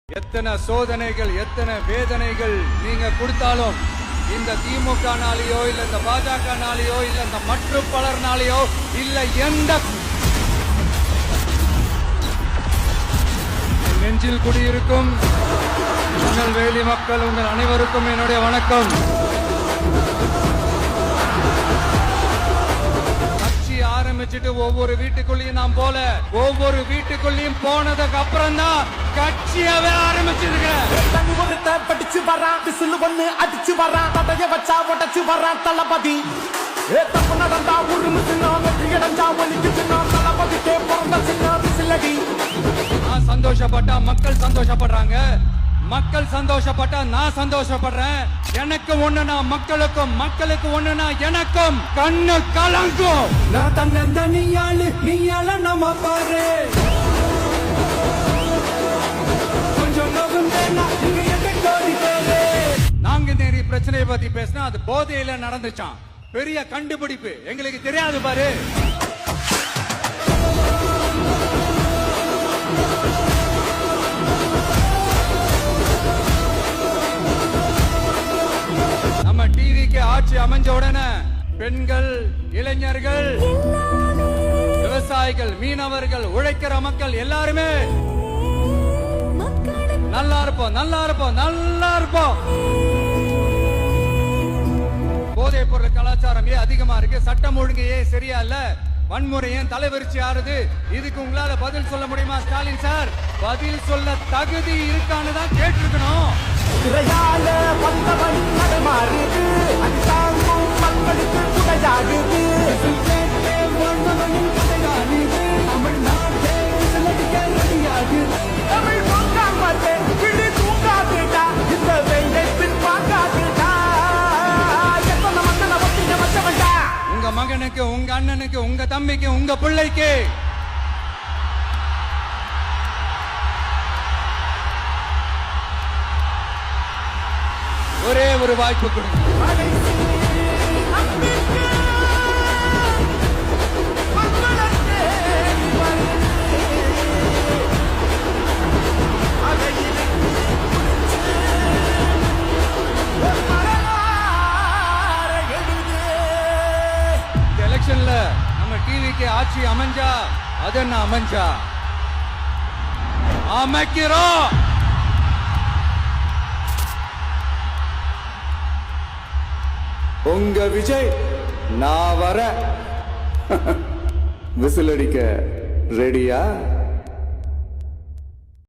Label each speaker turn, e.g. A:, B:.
A: எத்தனை சோதனைகள் எத்தனை வேதனைகள் நீங்க கொடுத்தாலும் இந்த திமுக நாளையோ இல்ல இந்த பாஜக நாளையோ இல்ல இந்த மற்ற பலர் நாளையோ இல்ல எந்த நெஞ்சில் குடியிருக்கும் திருநெல்வேலி மக்கள் உங்கள் அனைவருக்கும் என்னுடைய வணக்கம். ஆரம்பிச்சுட்டு ஒவ்வொரு வீட்டுக்குள்ளேயும் நாம் போல ஒவ்வொரு வீட்டுக்குள்ளேயும் போனதுக்கு அப்புறம் தான் கட்சியாவே ஆரம்பிச்சிருக்க.
B: படிச்சு வரான் விசில் ஒண்ணு அடிச்சு வரான் தடைய வச்சா உடச்சு வரான் தளபதி. தப்பு நடந்தா உருமு சின்னம் வெற்றி அடைஞ்சா ஒலிக்கு சின்னம் தளபதிக்கே பிறந்த சின்னம் விசிலடி.
A: நான் சந்தோஷப்பட்டா மக்கள் சந்தோஷப்படுறாங்க, மக்கள் சந்தோஷப்பட்டா நான் சந்தோஷப்படுறேன். எனக்கு ஒண்ணுனா மக்களுக்கும் மக்களுக்கு ஒண்ணுனா எனக்கும் கண்ணு கலங்கும்.
B: நான் தந்த நீயால நம்ம பாரு கொஞ்சம்
A: நாங்க நேரி பிரச்சனையை பத்தி பேசினா அது போதையில நடந்துச்சான். பெரிய கண்டுபிடிப்பு எங்களுக்கு தெரியாது பாரு. நம்ம டிவிக்கு ஆட்சி அமைஞ்ச உடனே பெண்கள், இளைஞர்கள், விவசாயிகள், மீனவர்கள், உழைக்கிற மக்கள் எல்லாருமே நல்லா இருப்போம் நல்லா இருப்போம் நல்லா இருப்போம். போதைப் பொருள் கலாச்சாரம் ஏன் அதிகமா இருக்கு? சட்டம் ஒழுங்கு ஏன் சரியா இல்ல? வன்முறை ஏன் தலைவரிச்சு ஆறுது? இதுக்கு உங்களால பதில் சொல்ல முடியுமா ஸ்டாலின் சார்? பதில் சொல்ல தகுதி இருக்கான்னு தான் கேட்டிருக்கணும். உங்க மகனுக்கு, உங்க அண்ணனுக்கு, உங்க தம்பிக்கு, உங்க பிள்ளைக்கு ஒரே ஒரு வாய்ப்பு கொடுங்க. எலெக்ஷன்ல நம்ம டிவிக்கு ஆட்சி அமைஞ்சா அது என்ன அமைஞ்சா அமைக்கிறோம். உங்க விஜய் நான் வர விசில் அடிக்க ரெடியா?